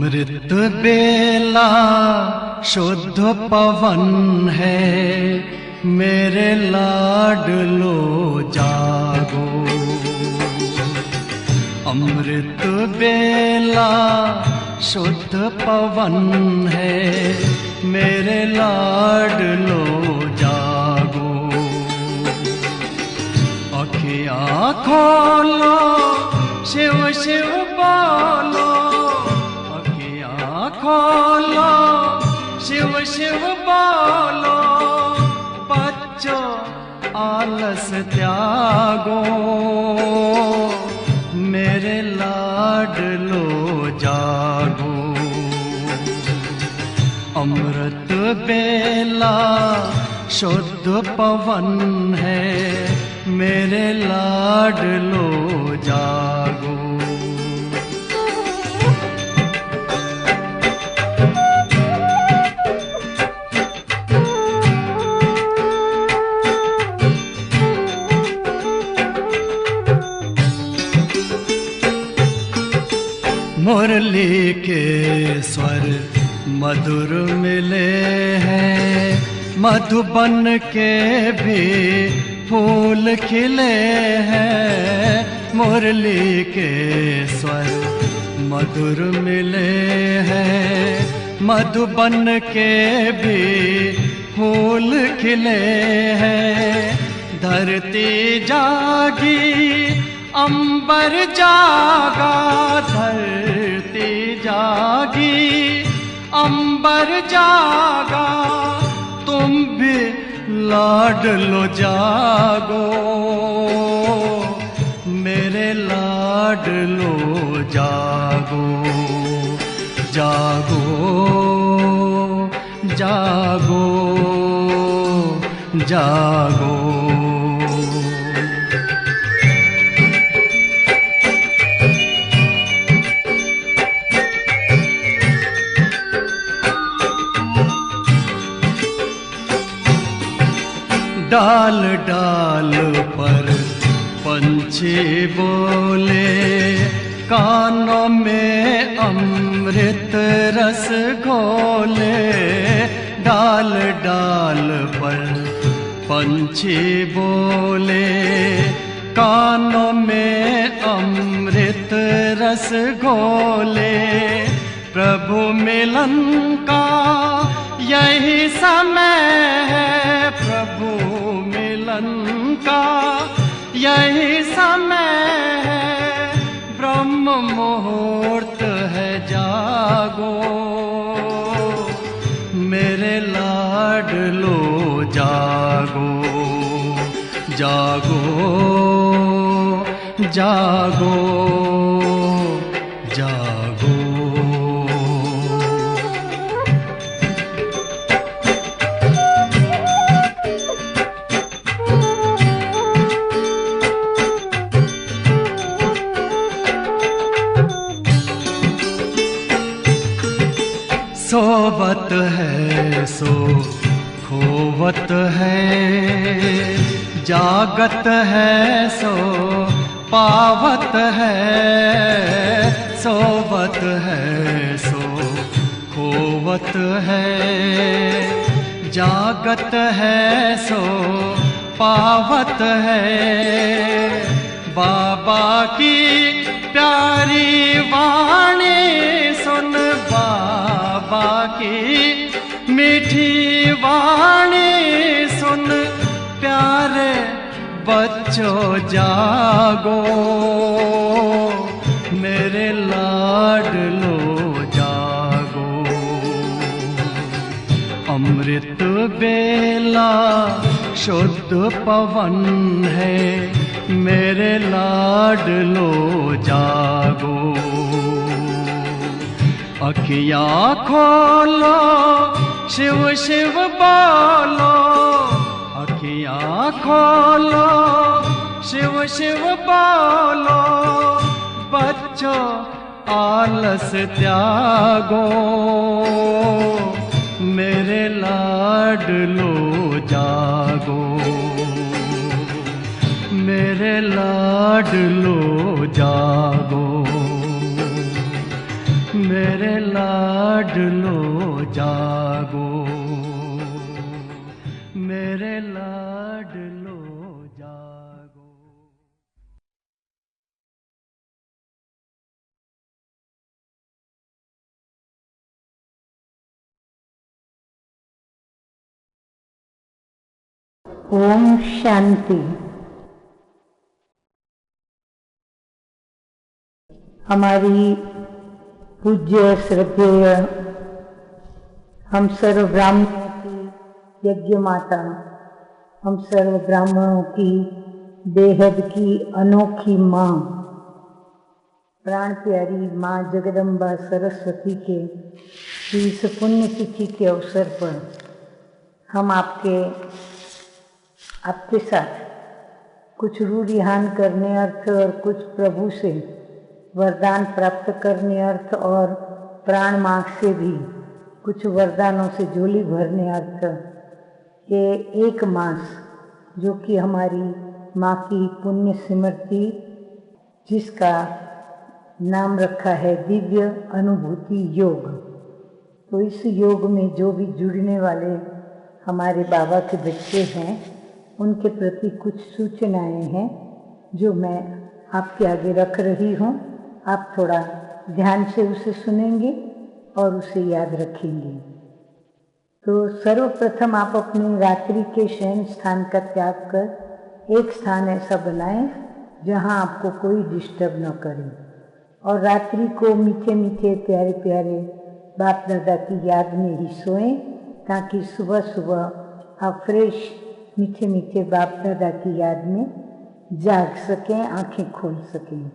अमृत बेला शुद्ध पवन है, मेरे लाडलो जागो। अमृत बेला शुद्ध पवन है, मेरे लाडलो जागो। अखियाँ खोलो, शिव शिव बोलो, अखियाँ खोलो, शिव शिव बोलो। बच्चों आलस त्यागो, मेरे लाडलो जागो। अमृत बेला शुद्ध पवन है, मेरे लाडलो जागो। मुरली के स्वर मधुर मिले हैं, मधुबन के भी फूल खिले हैं। मुरली के स्वर मधुर मिले हैं, मधुबन के भी फूल खिले हैं। धरती जागी, अंबर जागा, धरती जागी, अंबर जागा। तुम भी लाडलो जागो, मेरे लाडलो जागो। जागो जागो जागो। डाल डाल पर पंछी बोले, कानों में अमृत रस घोले। डाल डाल पर पंछी बोले, कानों में अमृत रस घोले। प्रभु मिलन का यही समय है, प्रभु मिलन का यही समय है। ब्रह्म मुहूर्त है, जागो, मेरे लाडलो जागो। जागो जागो जागो। सोवत है सो खोवत है, जागत है सो पावत है। सोवत है सो खोवत है, जागत है सो पावत है। बाबा की प्यारी वाणी सुन, बाबा की मीठी वाणी सुन। प्यारे बच्चों जागो, मेरे लाडलो जागो। अमृत बेला शुद्ध पवन है, मेरे लाडलो जागो। अखियाँ खोलो, शिव शिव बोलो, अखियाँ खोलो, शिव शिव बोलो। बच्चों आलस त्यागो, मेरे लाडलो जागो। मेरे लाडलो जागो, मेरे लाडलो जागो, मेरे लाडलो जागो। ओम शांति। हमारी पूज्य श्रद्धेय हम सर्व ब्राह्मणों की यज्ञ माता, हम सर्व ब्राह्मणों की बेहद की अनोखी माँ, प्राण प्यारी माँ जगदम्बा सरस्वती के इस पुण्य तिथि के अवसर पर हम आपके साथ कुछ रूढ़िहान करने अर्थ और कुछ प्रभु से वरदान प्राप्त करने अर्थ और प्राण मार्ग से भी कुछ वरदानों से झोली भरने अर्थ के एक मास, जो कि हमारी माँ की पुण्य स्मृति, जिसका नाम रखा है दिव्य अनुभूति योग। तो इस योग में जो भी जुड़ने वाले हमारे बाबा के बच्चे हैं, उनके प्रति कुछ सूचनाएं हैं जो मैं आपके आगे रख रही हूँ। आप थोड़ा ध्यान से उसे सुनेंगे और उसे याद रखेंगे। तो सर्वप्रथम आप अपने रात्रि के शयन स्थान का त्याग कर एक स्थान ऐसा बनाएं जहां आपको कोई डिस्टर्ब न करे, और रात्रि को मीठे मीठे प्यारे प्यारे बाप दादा की याद में ही सोएं, ताकि सुबह सुबह आप फ्रेश मीठे मीठे बाप दादा की याद में जाग सकें, आंखें खोल सकें।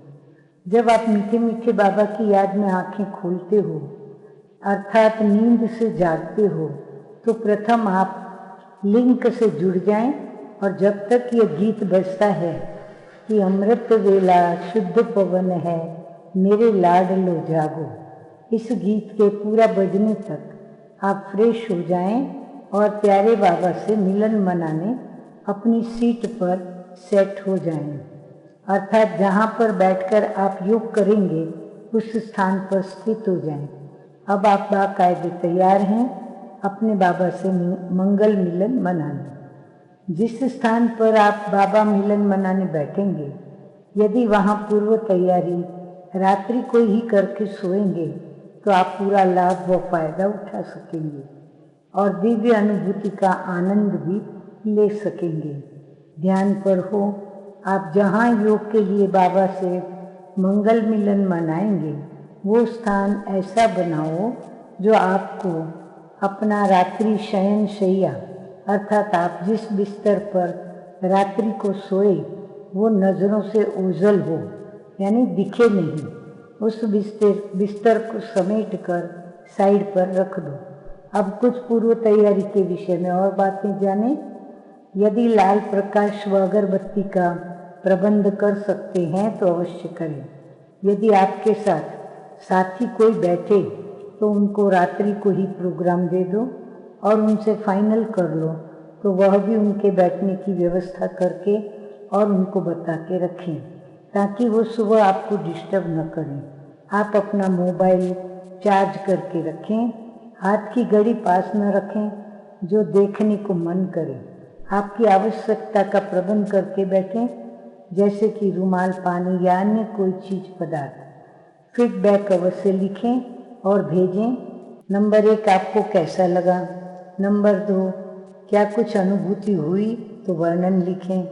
जब आप मीठे मीठे बाबा की याद में आंखें खोलते हो, अर्थात नींद से जागते हो, तो प्रथम आप लिंक से जुड़ जाएं, और जब तक ये गीत बजता है कि अमृत वेला शुद्ध पवन है मेरे लाडलो जागो, इस गीत के पूरा बजने तक आप फ्रेश हो जाएं और प्यारे बाबा से मिलन मनाने अपनी सीट पर सेट हो जाएं। अर्थात जहाँ पर बैठकर आप योग करेंगे उस स्थान पर स्थित हो जाएं। अब आप बाकायदे तैयार हैं अपने बाबा से मंगल मिलन मनाने। जिस स्थान पर आप बाबा मिलन मनाने बैठेंगे, यदि वहाँ पूर्व तैयारी रात्रि को ही करके सोएंगे तो आप पूरा लाभ व फायदा उठा सकेंगे और दिव्य अनुभूति का आनंद भी ले सकेंगे। ध्यान पर हो, आप जहाँ योग के लिए बाबा से मंगल मिलन मनाएंगे वो स्थान ऐसा बनाओ जो आपको अपना रात्रि शयन शैया, अर्थात आप जिस बिस्तर पर रात्रि को सोए वो नज़रों से ओझल हो, यानी दिखे नहीं। उस बिस्तर को समेट कर साइड पर रख दो। अब कुछ पूर्व तैयारी के विषय में और बातें जानें। यदि लाल प्रकाश व अगरबत्ती का प्रबंध कर सकते हैं तो अवश्य करें। यदि आपके साथ साथी कोई बैठे तो उनको रात्रि को ही प्रोग्राम दे दो और उनसे फाइनल कर लो, तो वह भी उनके बैठने की व्यवस्था करके और उनको बता के रखें, ताकि वो सुबह आपको डिस्टर्ब न करें। आप अपना मोबाइल चार्ज करके रखें, हाथ की घड़ी पास न रखें जो देखने को मन करे। आपकी आवश्यकता का प्रबंध करके बैठें, जैसे कि रुमाल, पानी या अन्य कोई चीज पदार्थ। फीडबैक अवश्य लिखें और भेजें। नंबर 1, आपको कैसा लगा। नंबर 2, क्या कुछ अनुभूति हुई तो वर्णन लिखें।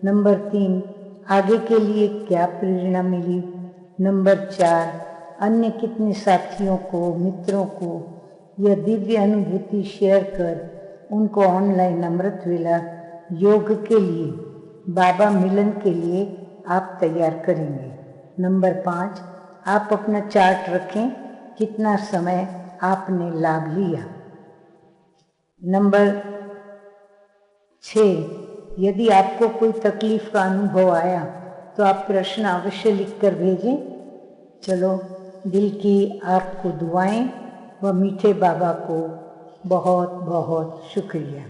नंबर 3, आगे के लिए क्या प्रेरणा मिली। नंबर 4, अन्य कितने साथियों को, मित्रों को यह दिव्य अनुभूति शेयर कर उनको ऑनलाइन अमृत वेला योग के लिए, बाबा मिलन के लिए आप तैयार करेंगे। नंबर 5, आप अपना चार्ट रखें, कितना समय आपने लाभ लिया। नंबर 6, यदि आपको कोई तकलीफ का अनुभव आया तो आप प्रश्न अवश्य लिखकर भेजें। चलो, दिल की आपको दुआएं व मीठे बाबा को बहुत बहुत शुक्रिया।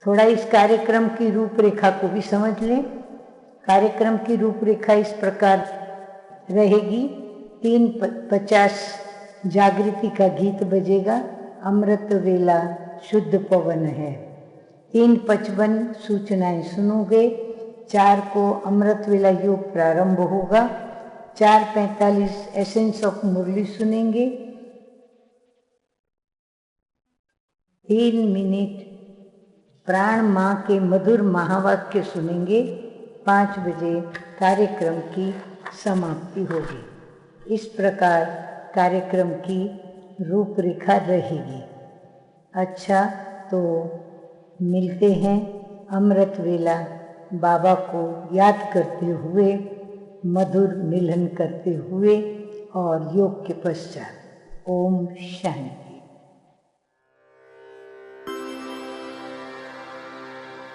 थोड़ा इस कार्यक्रम की रूपरेखा को भी समझ लें। कार्यक्रम की रूपरेखा इस प्रकार रहेगी। 3:50 जागृति का गीत बजेगा, अमृत वेला शुद्ध पवन है। 3:55 सूचनाएं सुनोगे। 4 को अमृत वेला योग प्रारंभ होगा। 4:45 एसेंस ऑफ मुरली सुनेंगे। 3 मिनट प्राण माँ के मधुर महावाक्य सुनेंगे। 5 बजे कार्यक्रम की समाप्ति होगी। इस प्रकार कार्यक्रम की रूपरेखा रहेगी। अच्छा, तो मिलते हैं अमृत वेला बाबा को याद करते हुए, मधुर मिलन करते हुए और योग के पश्चात। ओम शांति।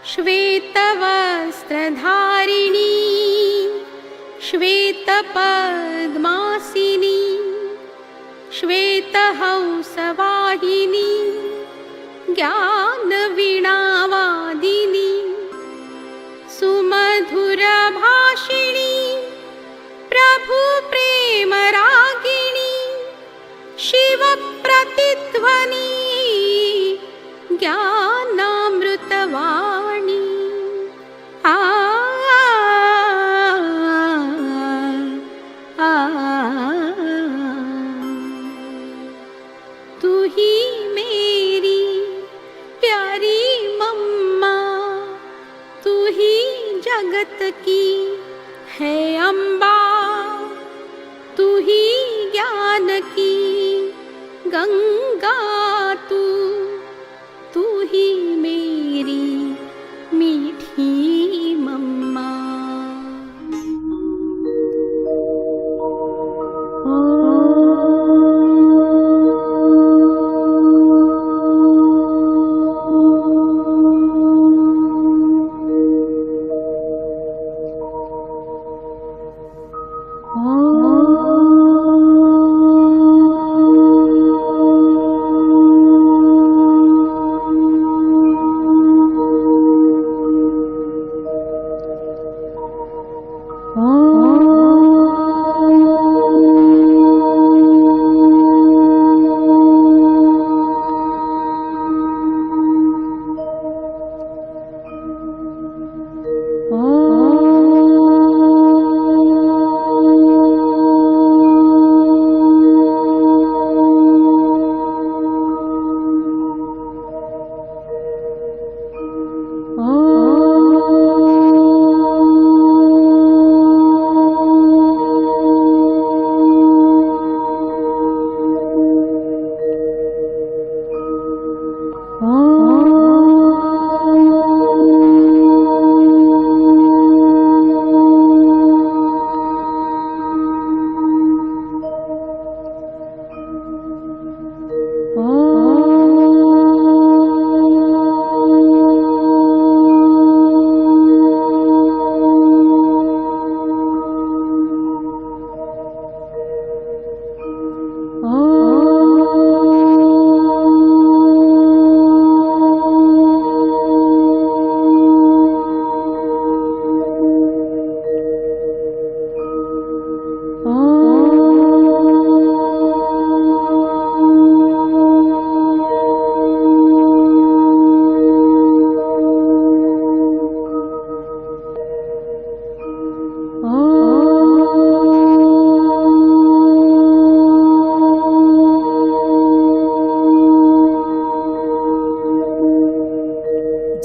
श्वेतवस्त्रधारिणी श्वेतपद्मासिनी श्वेतहंसवाहिनी ज्ञानवीणावादिनी सुमधुरभाषिणी प्रभुप्रेमरागिणी शिवप्रतिध्वनि ज्ञानामृतवाणी। तू ही मेरी प्यारी मम्मा, तू ही जगत की है अम्बा, तू ही ज्ञान की गंगा, तू ही मेरी मीठी मम्मा।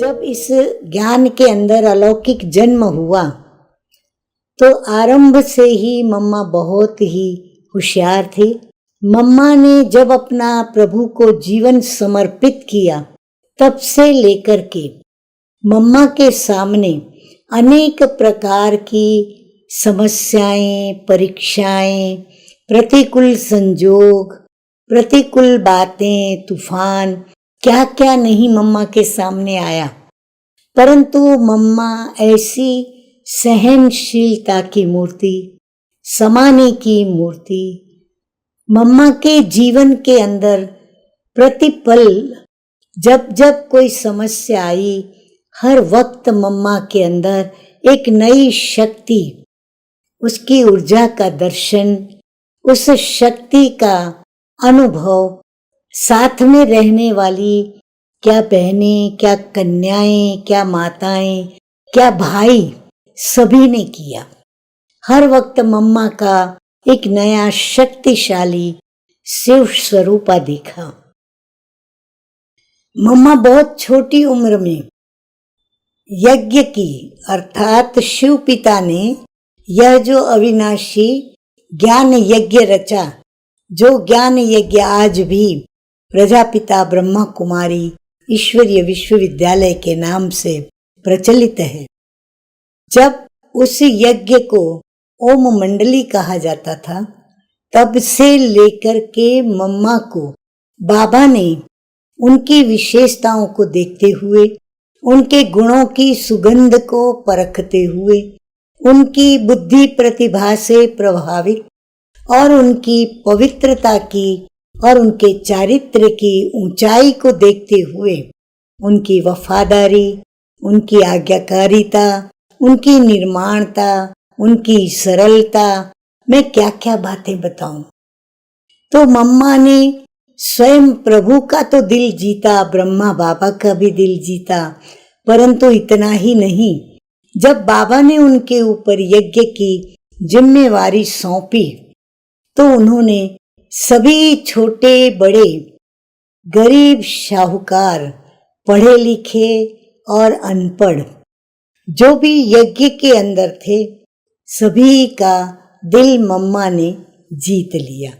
जब इस ज्ञान के अंदर अलौकिक जन्म हुआ तो आरंभ से ही मम्मा बहुत ही होशियार थी। मम्मा ने जब अपना प्रभु को जीवन समर्पित किया तब से लेकर के मम्मा के सामने अनेक प्रकार की समस्याएं, परीक्षाएं, प्रतिकूल संजोग, प्रतिकूल बातें, तूफान, क्या क्या नहीं मम्मा के सामने आया, परंतु मम्मा ऐसी सहनशीलता की मूर्ति, समाने की मूर्ति, मम्मा के जीवन के अंदर प्रतिपल जब जब कोई समस्या आई, हर वक्त मम्मा के अंदर एक नई शक्ति, उसकी ऊर्जा का दर्शन, उस शक्ति का अनुभव, साथ में रहने वाली क्या बहनें, क्या कन्याएं, क्या माताएं, क्या भाई, सभी ने किया। हर वक्त मम्मा का एक नया शक्तिशाली शिव स्वरूपा दिखा। मम्मा बहुत छोटी उम्र में यज्ञ की, अर्थात शिव पिता ने यह जो अविनाशी ज्ञान यज्ञ रचा, जो ज्ञान यज्ञ आज भी प्रजापिता ब्रह्मा कुमारी ईश्वरीय विश्वविद्यालय के नाम से प्रचलित है। जब उस यज्ञ को ओम मंडली कहा जाता था, तब से लेकर के मम्मा को बाबा ने उनकी विशेषताओं को देखते हुए, उनके गुणों की सुगंध को परखते हुए, उनकी बुद्धि प्रतिभा से प्रभावित और उनकी पवित्रता की और उनके चारित्र की ऊंचाई को देखते हुए, उनकी वफादारी, उनकी आज्ञाकारिता, उनकी निर्माणता, उनकी सरलता, मैं क्या क्या बातें बताऊं। तो मम्मा ने स्वयं प्रभु का तो दिल जीता, ब्रह्मा बाबा का भी दिल जीता, परंतु इतना ही नहीं, जब बाबा ने उनके ऊपर यज्ञ की जिम्मेवारी सौंपी, तो उन्होंने सभी छोटे बड़े, गरीब साहूकार, पढ़े लिखे और अनपढ़, जो भी यज्ञ के अंदर थे, सभी का दिल मम्मा ने जीत लिया।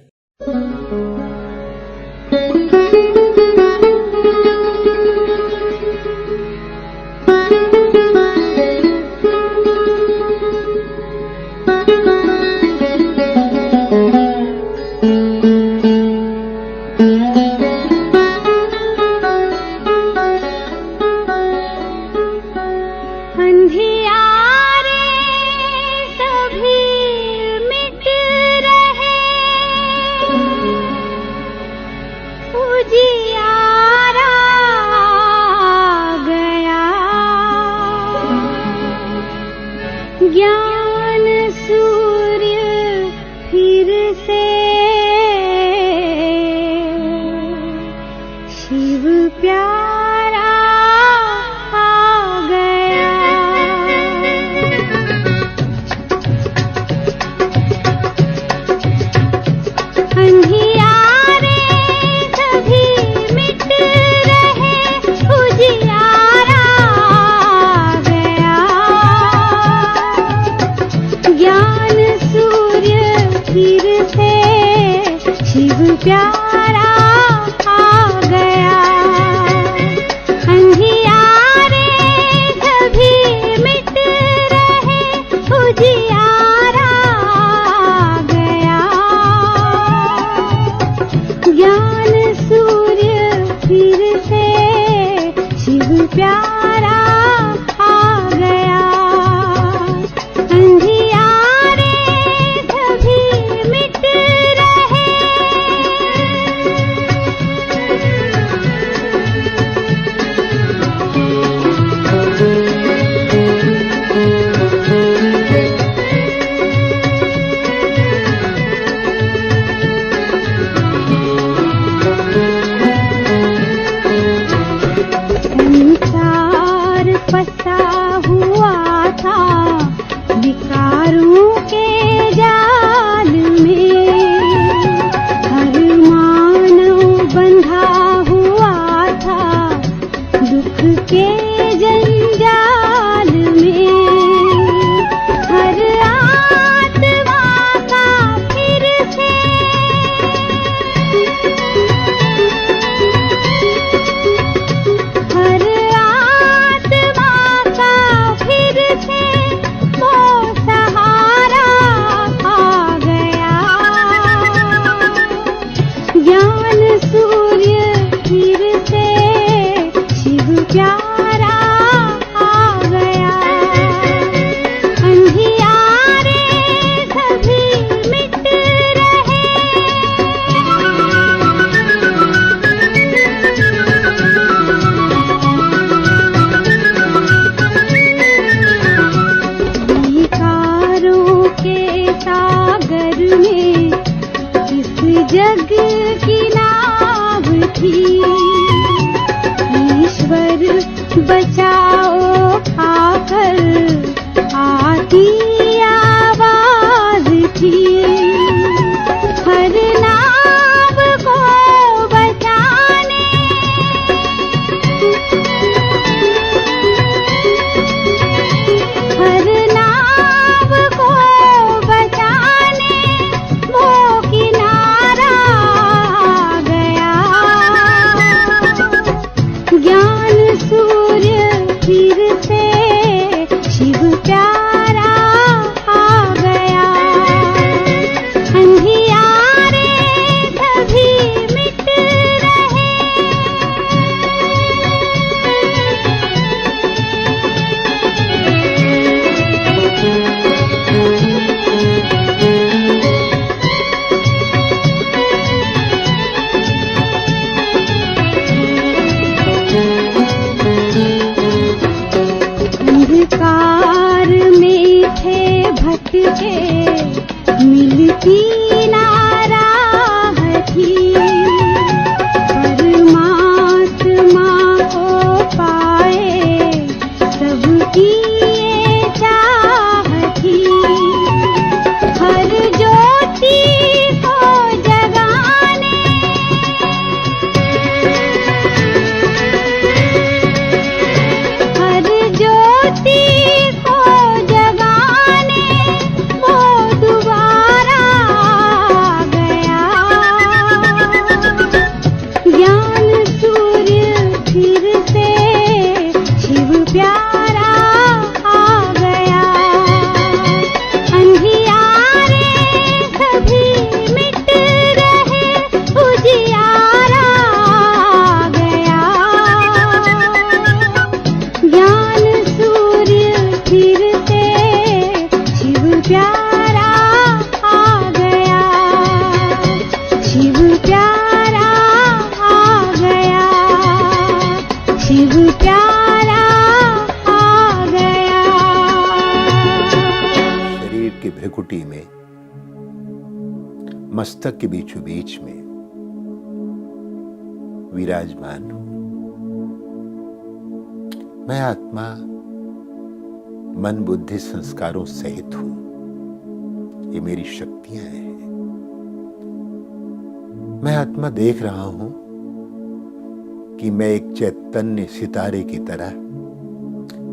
ज्ञान सूर्य फिर से शिव प्यारा आ गया। अंधियारे सभी मिट रहे, उजियारा आ गया। ज्ञान सूर्य फिर से शिव प्यारा आ गया। अंधियारे सभी मिट रहे, उजियारा आ गया। ज्ञान सूर्य फिर से शिव प्यारा आ गया। अंधियारे सभी मिट रहे। संसार फंसा हुआ था विकारों के जाल में, हर मानव बंधा हुआ था दुख के जंजाल में। हर आत्मा का फिर से हर आत्मा का फिर से वो सहारा आ गया। ज्ञान सूर्य फिर से शिव प्यारा आ गया। अंधियारे सभी मिट रहे। विकारों के सागर में इस जग की बचाओ खाकर आती आवाज थी। हर नाव को बचाने हर नाव को बचाने वो किनारा आ गया। ज्ञान सूर्य फिर से शिव प्यारा आ गया। अंधियारे सभी मिट रहे। अंधकार में थे भटके मिलती ना राह थी। परमात्मा को पाए सबकी ये चाह थी। हर ज्योति को जगाने हर ज्योति को जगाने वो दोबारा आ गया। ज्ञान सूर्य फिर से शिव प्यारा आ गया। अंधियारे सभी मिट रहे। उजियारा आ गया। ज्ञान सूर्य फिर से शिव प्यारा आ गया। शिव प्यारा आ गया। शिव प्यारा आ गया। शरीर की भ्रिकुटी में, मस्तक के बीचों बीच में विराजमान हूं। मैं आत्मा मन बुद्धि संस्कारों सहित हूं। ये मेरी शक्तियां हैं। मैं आत्मा देख रहा हूं कि मैं एक चैतन्य सितारे की तरह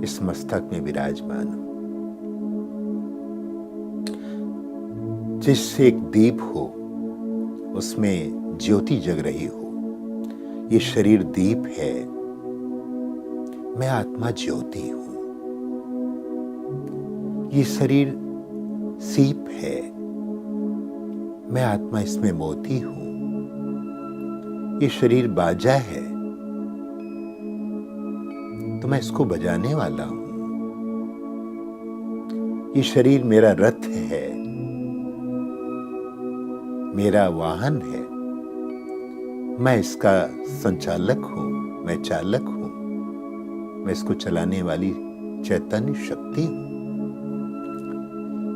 इस मस्तक में विराजमान हूं। जिससे एक दीप हो उसमें ज्योति जग रही हो। ये शरीर दीप है, मैं आत्मा ज्योति हूं। ये शरीर सीप है, मैं आत्मा इसमें मोती हूं। ये शरीर बाजा है तो मैं इसको बजाने वाला हूं। ये शरीर मेरा रथ है, मेरा वाहन है। मैं इसका संचालक हूं, मैं चालक हूं। मैं इसको चलाने वाली चैतन्य शक्ति हूं।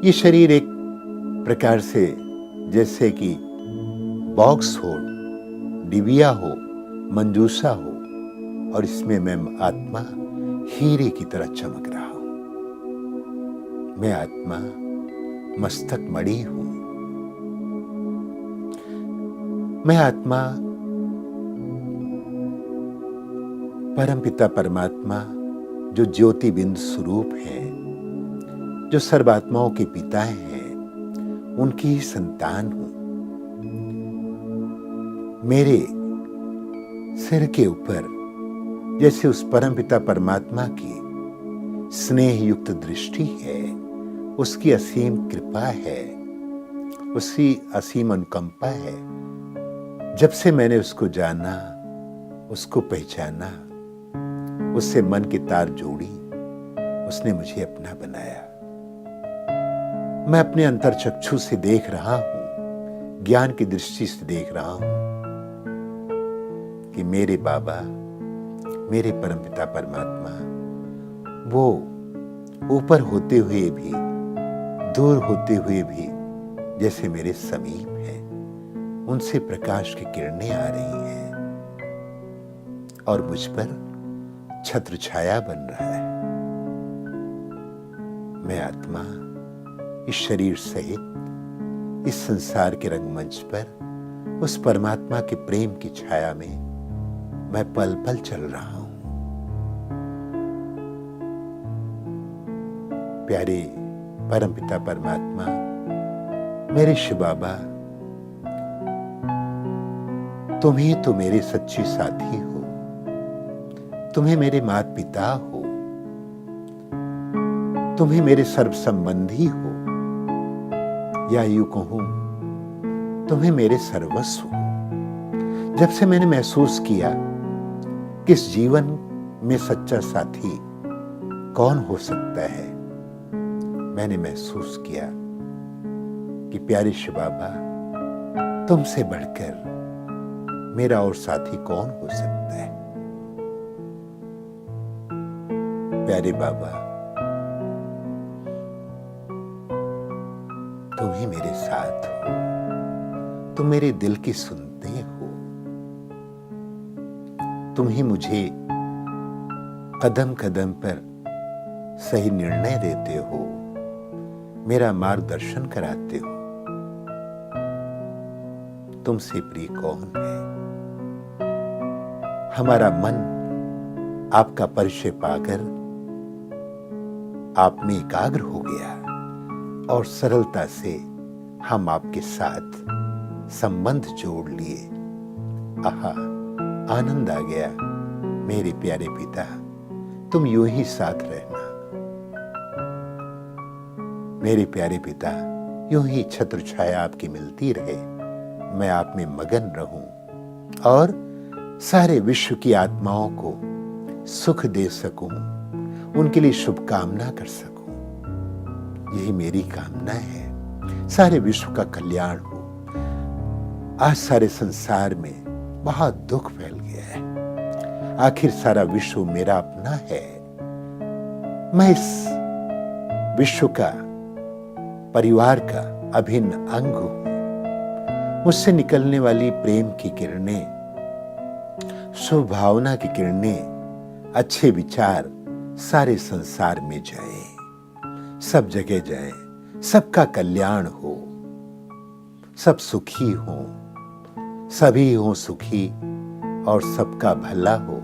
ये शरीर एक प्रकार से जैसे कि बॉक्स हो, डिबिया हो, मंजूषा हो, और इसमें मैं आत्मा हीरे की तरह चमक रहा हूं। मैं आत्मा मस्तक मणि हूं। मैं आत्मा परमपिता परमात्मा जो ज्योति बिंदु स्वरूप है, जो सर्वात्माओं के पिता हैं, उनकी ही संतान हूं। मेरे सिर के ऊपर जैसे उस परमपिता परमात्मा की स्नेह युक्त दृष्टि है, उसकी असीम कृपा है, उसकी असीम अनुकंपा है। जब से मैंने उसको जाना, उसको पहचाना, उससे मन की तार जोड़ी, उसने मुझे अपना बनाया। मैं अपने अंतर चक्षु से देख रहा हूं, ज्ञान की दृष्टि से देख रहा हूं कि मेरे बाबा, मेरे परमपिता परमात्मा, वो ऊपर होते हुए भी, दूर होते हुए भी जैसे मेरे समीप हैं। उनसे प्रकाश की किरणें आ रही हैं और मुझ पर छत्र छाया बन रहा है। मैं आत्मा इस शरीर सहित इस संसार के रंगमंच पर उस परमात्मा के प्रेम की छाया में मैं पल पल चल रहा हूं। प्यारे परमपिता परमात्मा, मेरे शिव बाबा, तुम्ही तो मेरे सच्चे साथी हो, तुम्हें मेरे माता पिता हो, तुम्हें मेरे सर्व संबंधी हो, या यूं कहूं तुम्हें मेरे सर्वस्व हो। जब से मैंने महसूस किया कि इस जीवन में सच्चा साथी कौन हो सकता है, मैंने महसूस किया कि प्यारे शिव बाबा, तुमसे बढ़कर मेरा और साथी कौन हो सकता है। प्यारे बाबा, तुम ही मेरे साथ हो, तुम मेरे दिल की सुनते हो, तुम ही मुझे कदम कदम पर सही निर्णय देते हो, मेरा मार्गदर्शन कराते हो। तुमसे प्रिय कौन है। हमारा मन आपका परिचय पाकर आप में एकाग्र हो गया और सरलता से हम आपके साथ संबंध जोड़ लिए। आहा, आनंद आ गया। मेरे प्यारे पिता, तुम यूं ही साथ रहना। मेरे प्यारे पिता, यूं ही छत्र छाया आपकी मिलती रहे, मैं आप में मगन रहूं और सारे विश्व की आत्माओं को सुख दे सकूं, उनके लिए शुभकामना कर सकूं। यही मेरी कामना है। सारे विश्व का कल्याण हो। आज सारे संसार में बहुत दुख फैल गया है। आखिर सारा विश्व मेरा अपना है। मैं इस विश्व का, परिवार का अभिन्न अंग हूं। मुझसे निकलने वाली प्रेम की किरणें, शुभ भावना की किरणें, अच्छे विचार सारे संसार में जाए, सब जगह जाए, सबका कल्याण हो, सब सुखी हो, सभी हो सुखी और सबका भला हो।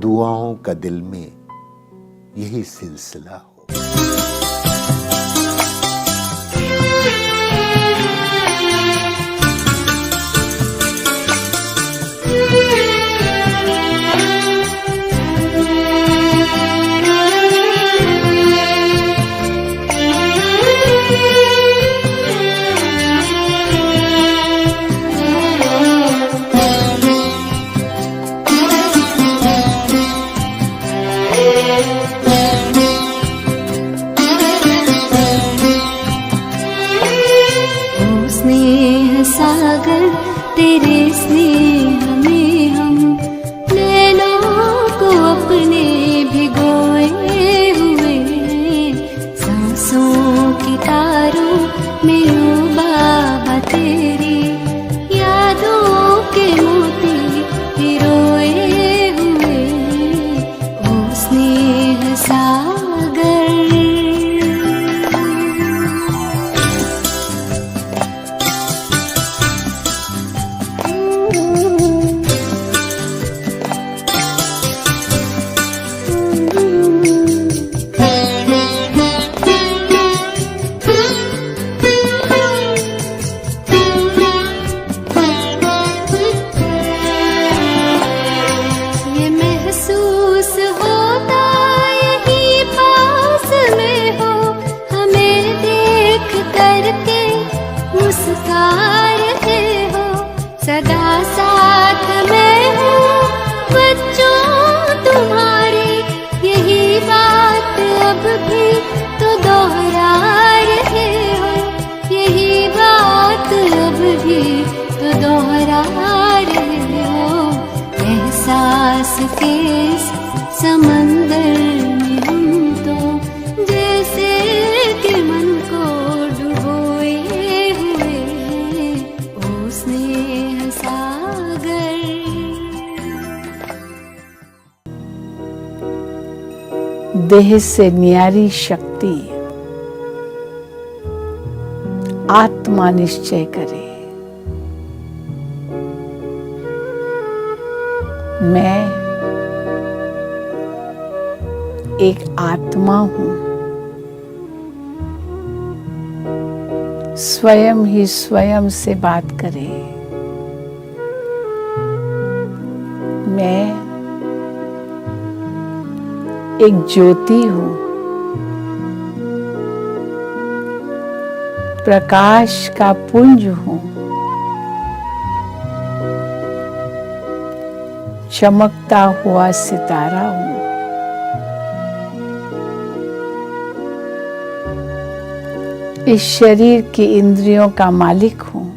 दुआओं का दिल में यही सिलसिला हो। सागर तेरे स्नेह में हम नैनों को अपने भिगोए हुए, सांसों की तारों में ओ बाबा तेरी यादों के मोती पिरोए हुए, ओ स्नेह सागर। सदा साथ मैं हूँ बच्चों तुम्हारी, यही बात अब भी तो दोहरा रहे हो, यही बात अब भी तो दोहरा रहे हो। एहसास के इस समंदर में हम तो जैसे कि मन को डुबोए हुए, ओ स्नेह सागर। देह से न्यारी शक्ति आत्मा निश्चय करे। मैं एक आत्मा हूं। स्वयं ही स्वयं से बात करे। मैं एक ज्योति हूं। प्रकाश का पुंज हूं। चमकता हुआ सितारा हूं। इस शरीर की इंद्रियों का मालिक हूं।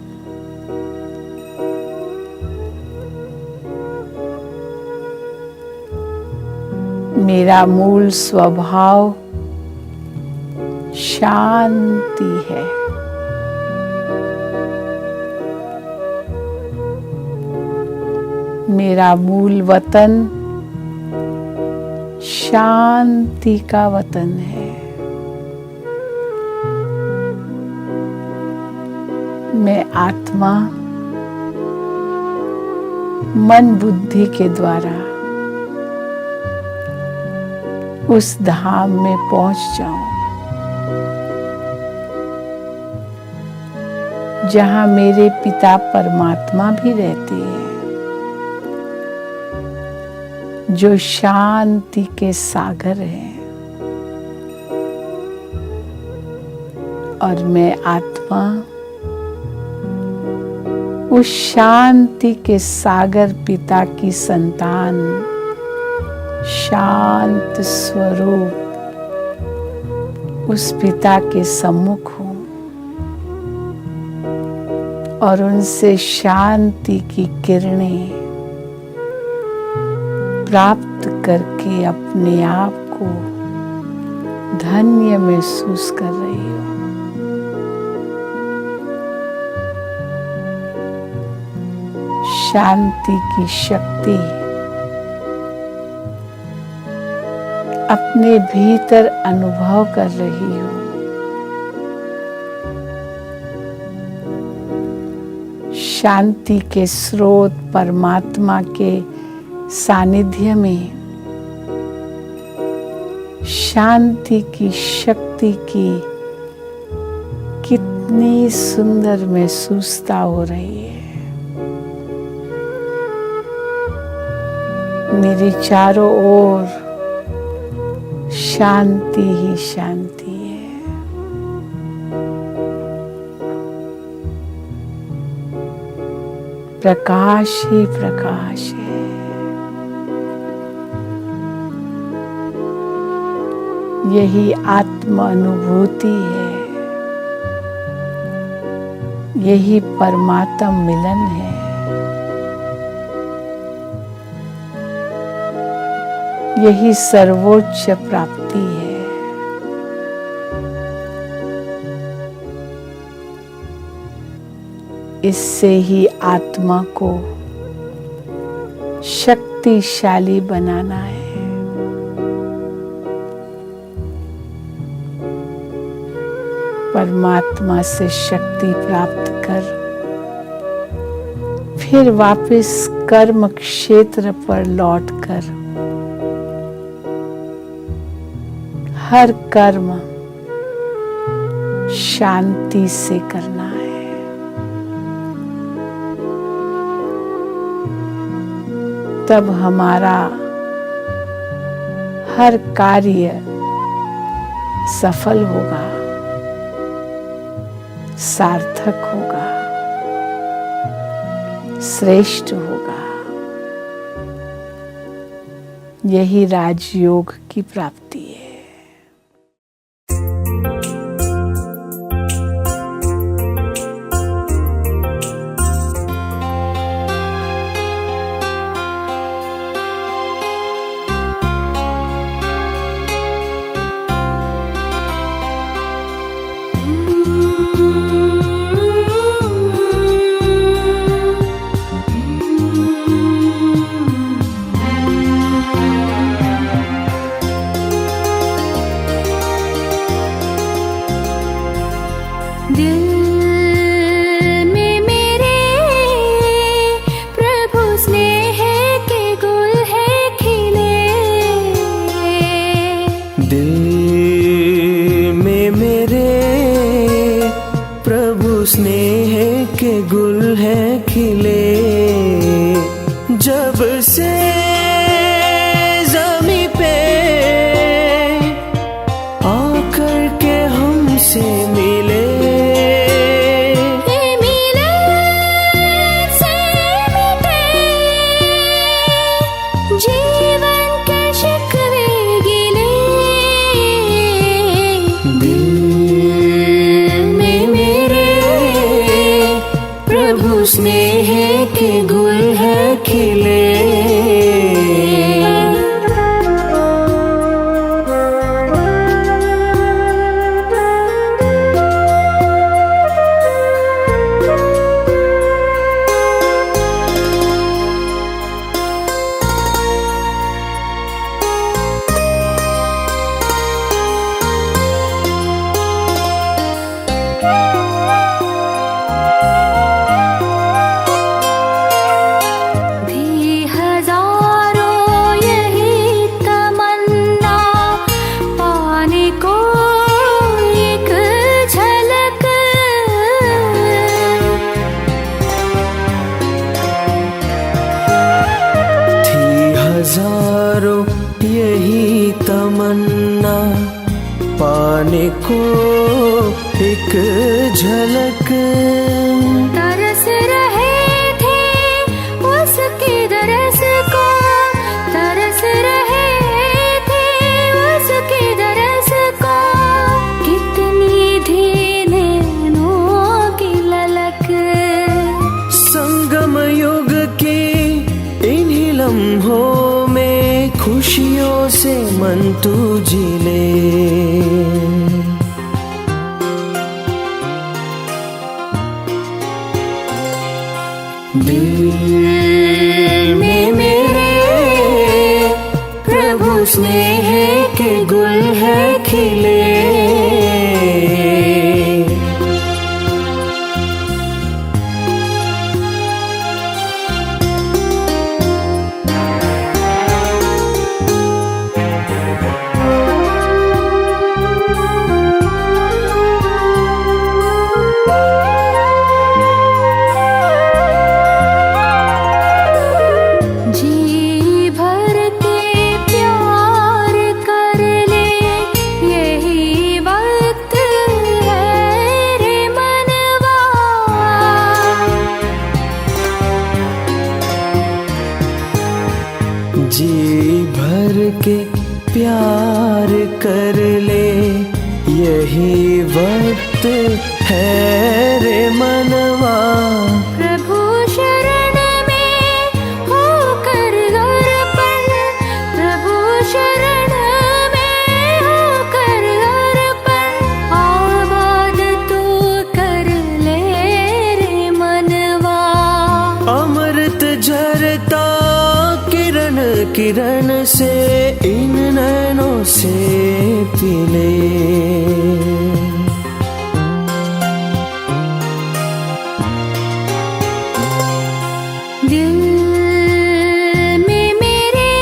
मेरा मूल स्वभाव शांति है। मेरा मूल वतन शांति का वतन है। मैं आत्मा मन बुद्धि के द्वारा उस धाम में पहुंच जाऊं जहां मेरे पिता परमात्मा भी रहते हैं, जो शांति के सागर हैं। और मैं आत्मा उस शांति के सागर पिता की संतान, शांत स्वरूप उस पिता के सम्मुख हूं और उनसे शांति की किरणें प्राप्त करके अपने आप को धन्य महसूस कर रही हूं। शांति की शक्ति अपने भीतर अनुभव कर रही हूं। शांति के स्रोत परमात्मा के सानिध्य में शांति की शक्ति की कितनी सुंदर महसूसता हो रही है। मेरे चारों ओर शांति ही शांति है। प्रकाश ही प्रकाश है। यही आत्म अनुभूति है। यही परमात्म मिलन है। यही सर्वोच्च प्राप्ति है। इससे ही आत्मा को शक्तिशाली बनाना है। परमात्मा से शक्ति प्राप्त कर फिर वापस कर्म क्षेत्र पर लौटकर हर कर्म शांति से करना है। तब हमारा हर कार्य सफल होगा, सार्थक होगा, श्रेष्ठ होगा। यही राजयोग की प्राप्ति है। स्नेह के गुल है खिले, जब से जमी पे आकर के हमसे मिले। जीवन के शिकवे गिले, दिल में मेरे प्रभु स्नेह के गुल है खिले। हजारों यही तमन्ना पाने को एक झलक। तरस रहे थे उसकी दरस को, तरस रहे थे उसकी दरस को, कितनी थी नैनों की ललक। संगम युग की इन्हीं लम्हों में खुशियों से मन तू जिले। दिल में मेरे प्रभु स्नेह के गुल है खिले। जी भर के प्यार कर ले, यही वक्त है रे मनवा। प्रभु शरण में होकर अर्पण, प्रभु शरण में होकर अर्पण, आबाद तू कर ले रे मनवा। अमृत झरता किरण किरण से इन नैनों से पीले। दिल में मेरे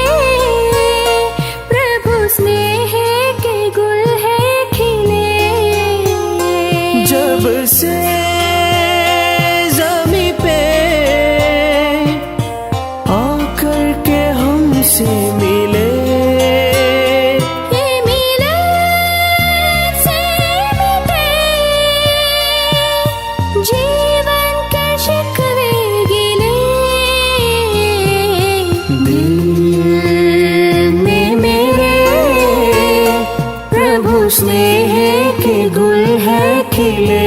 प्रभु स्नेह के गुल है खिले। जब से जमी पे आकर के हमसे मिले। जीवन के शिकवे गिले, दिल में मेरे प्रभु स्नेह के गुल है खिले।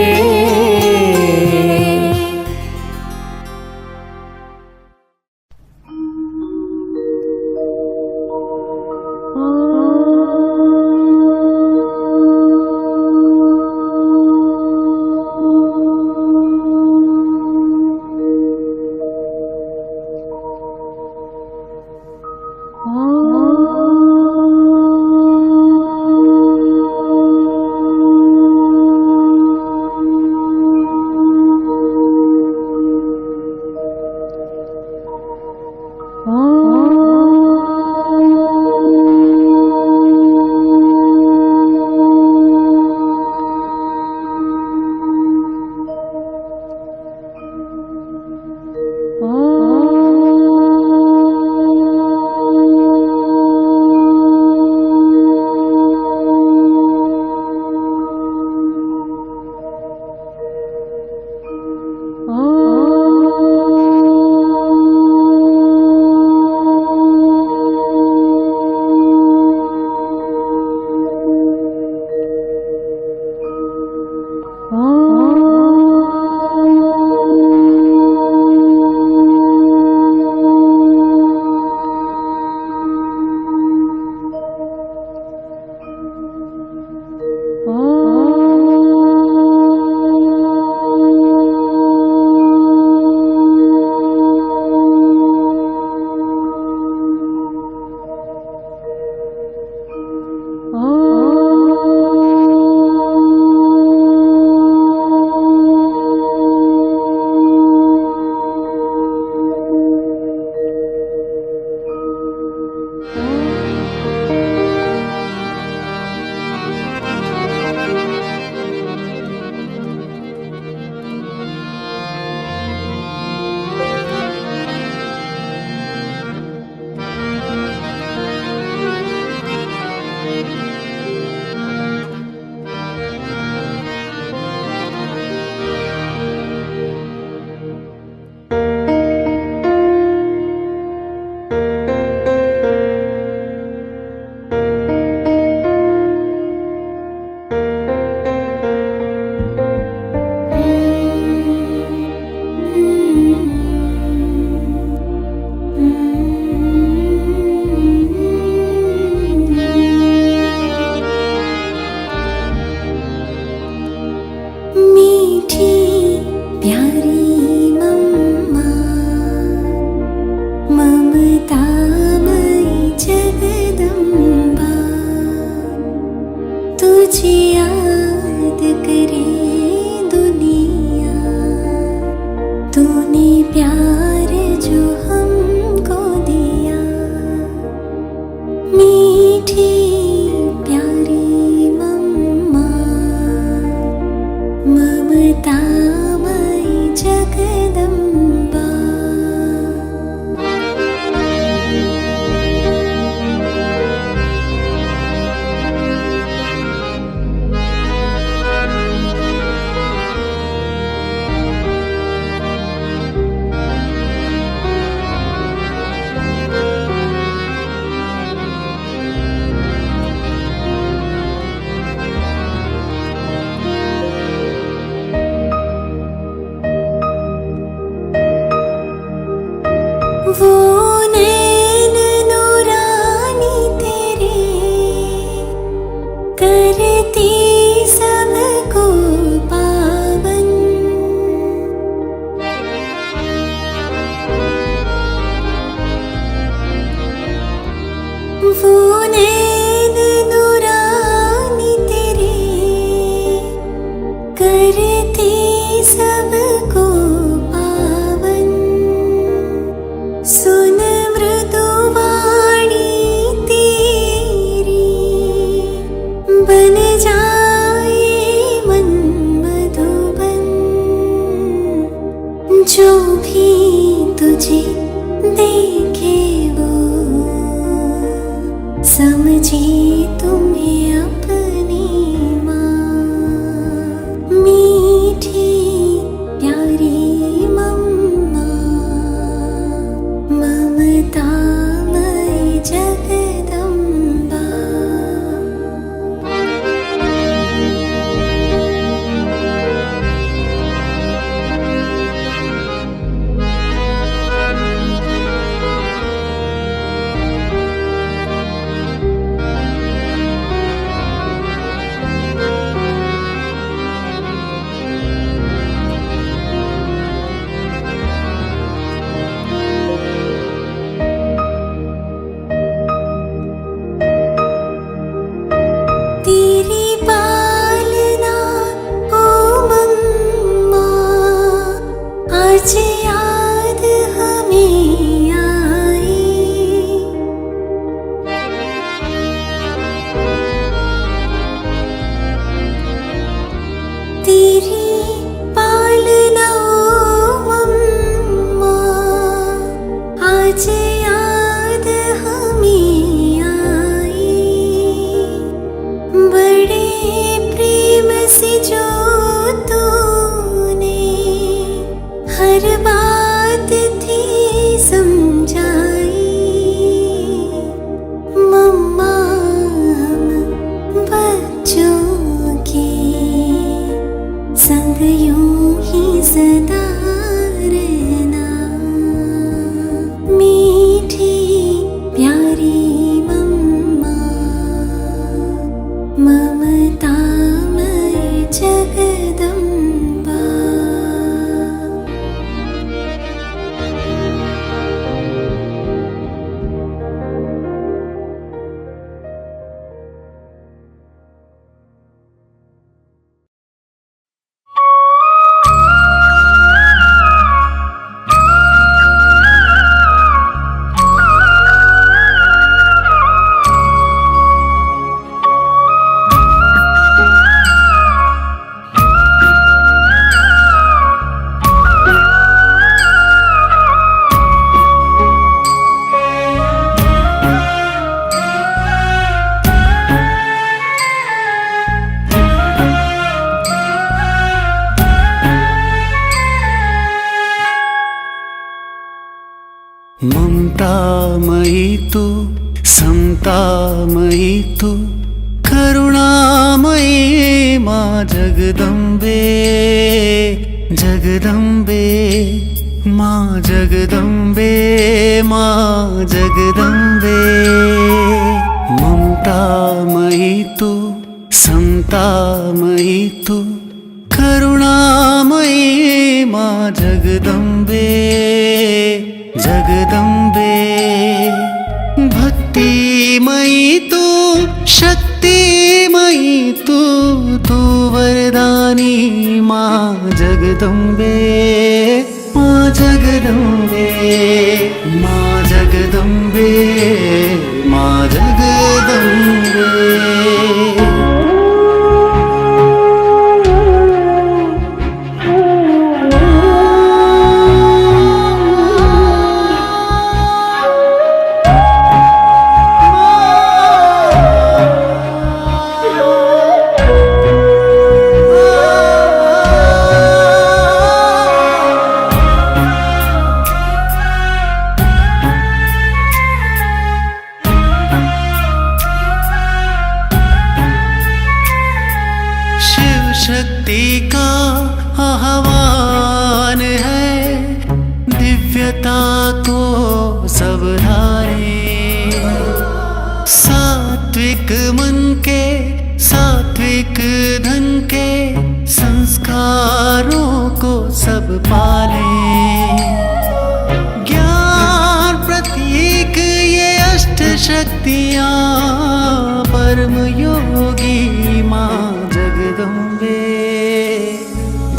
ममतामयी तू करुणामयी माँ जगदम्बे जगदम्बे माँ जगदम्बे माँ जगदम्बे ममतामयी तू समतामयी तू करुणामयी माँ जगदम्बे जगदम्बे भक्तिमयी तू शक्तिमयी तू तू वरदानी माँ जगदम्बे माँ जगदम्बे माँ जगदम्बे माँ जगदम्बे शक्ति का आह्वान है दिव्यता को सब धारे सात्विक मन के सात्विक धन के संस्कारों को सब पाले ज्ञान प्रतीक ये अष्ट शक्तियाँ परम योगी माँ जगदम्बे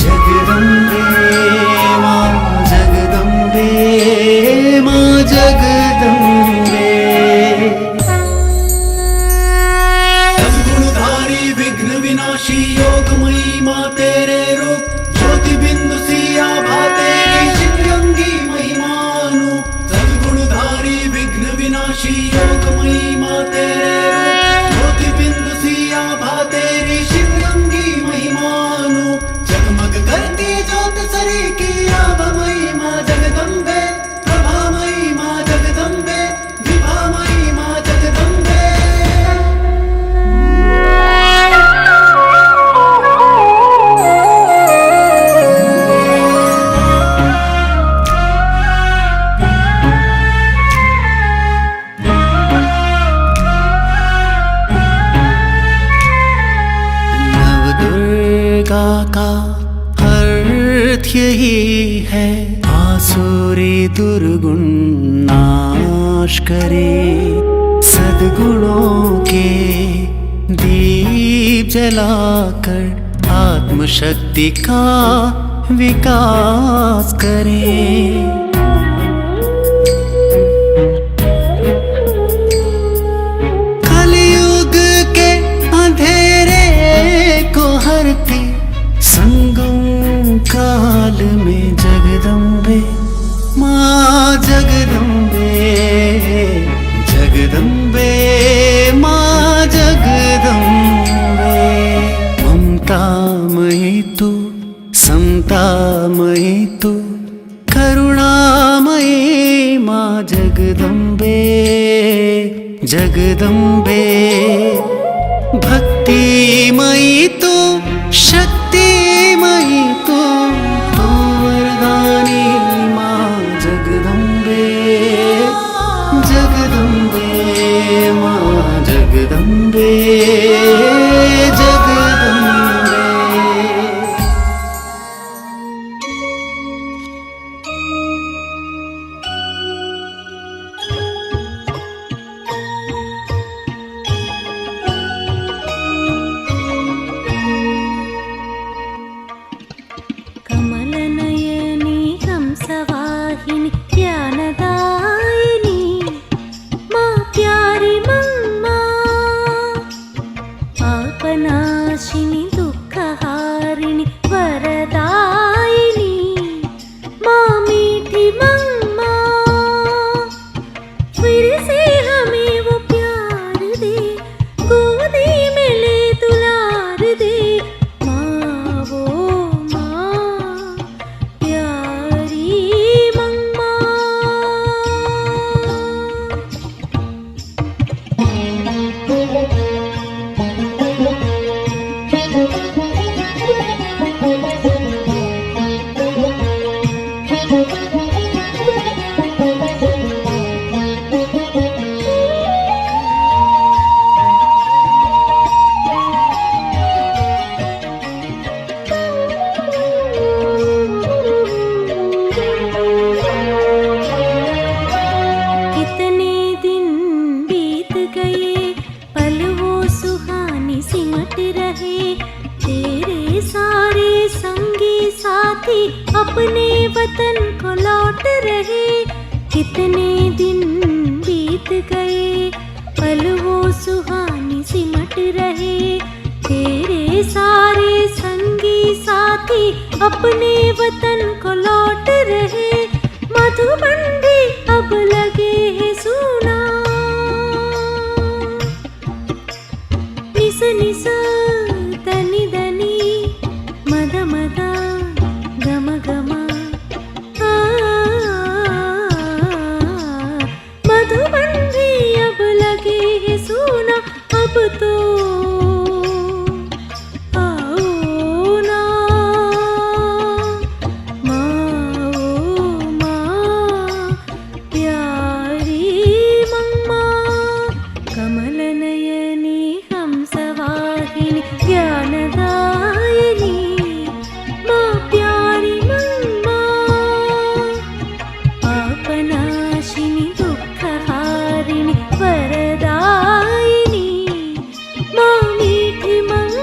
जगदम्बे माँ जगदम्बे माँ जगदम्बे सद्गुणधारी विघ्न विनाशी योगमयी माँ तेरे रूप ज्योति बिंदु सिया भाते शिवलिंगी महिमानु सद्गुणधारी विघ्न विनाशी योगमयी माँ तेरे रूप ज्योति बिंदु सिया भाते शिवलिंगी महिमानु जगमग करती ज्योत सरी की आभमयी माँ जगदम्बे प्रभामयी माँ जगदम्बे विभामयी माँ जगदम्बे का अर्थ यही है आसुरी दुर्गुण नाश करे सद्गुणों के दीप जलाकर आत्मशक्ति का विकास करे कलयुग के अंधेरे को हरती संगम काल में जगदम्बे माँ जगदम्बे जगदम्बे माँ जगदम्बे ममतामयी तू समतामयी तू करुणामयी माँ जगदम्बे जगदम्बे भक्तिमयी तू शक्तिमयी तू तू वरदानी माँ जगदम्बे जगदम्बे माँ जगदम्बे जगदम्बे कमलनयनी हंसवाहिनी ज्ञानदायिनी माँ प्यारी मम्मा साथी अपने वतन को लौट रहे। कितने दिन बीत गए, पल वो सुहानी सिमट रहे। तेरे सारे संगी साथी अपने वतन को लौट रहे। मधुबन भी अब लगे है सूना। निस निस तनि दनि मद मद गम गम। मधुबन भी अब लगे है सूना। अब तो आओ ना माँ, ओ माँ प्यारी मम्मा। कमल नयनी हंसवाहिनी ज्ञानदायिनी माँ प्यारी मम्मा। पापनाशिनी दुःखहारिणी वरदायिनी माँ मीठी मम्मा।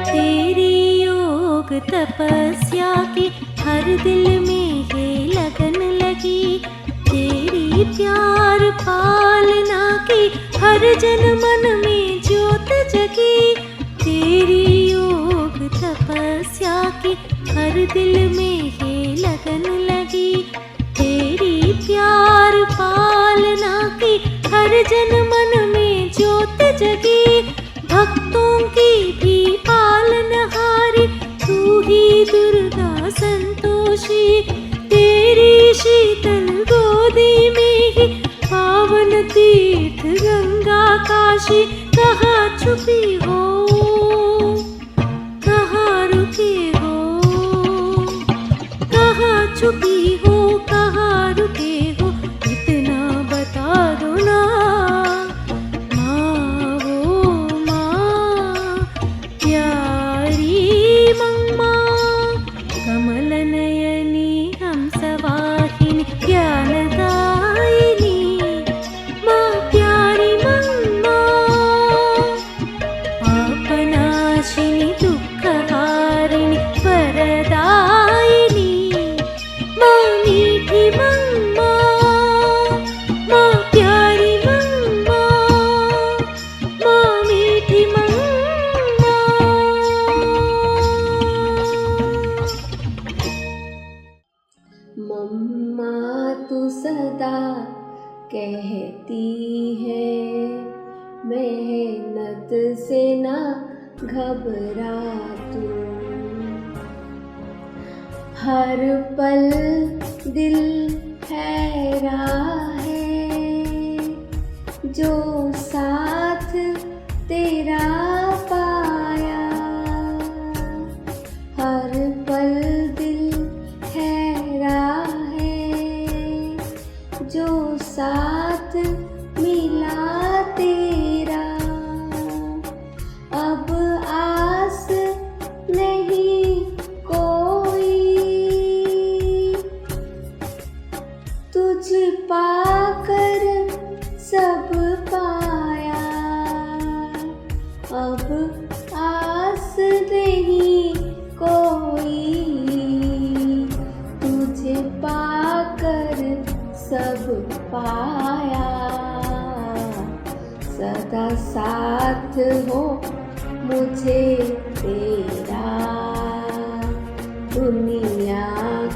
तेरी योग तपस्या की हर दिल में है लगन लगी। तेरी प्यार पालना की हर जन मन में ज्योत जगी। तेरी योग तपस्या की हर दिल में है लगन लगी। तेरी प्यार पालना की हर जन मन में ज्योत जगी। भक्तों की भी पालनहारी तू ही दुर्गा संतोषी। तेरी शीतल गोदी में ही पावन तीर्थ गंगा काशी। कहाँ छुपी हो, कहाँ रुके हो, कहाँ छुपी हो, कहाँ रुके हो, इतना बता दो ना माँ, वो माँ प्यारी मम्मा। कमल नयनी हंसवाहिनी ज्ञानदायिनी माँ प्यारी मम्मा। पापनाशिनी दुःखहारिणी वरदायिनी माँ मीठी मम्मा। माँ प्यारी मम्मा, माँ मीठी मम्मा। मम्मा तू सदा कहती है मेहनत से ना घबरा तू। हर पल दिल हैरा है जो साथ तेरा पाया। हर पल दिल हैरा है जो साथ मिला तेरा। अब आस नहीं कोई तुझ पाकर सब पाया। अब आस नहीं कोई तुझे पाकर सब पाया। सदा साथ हो मुझे तेरा, दुनिया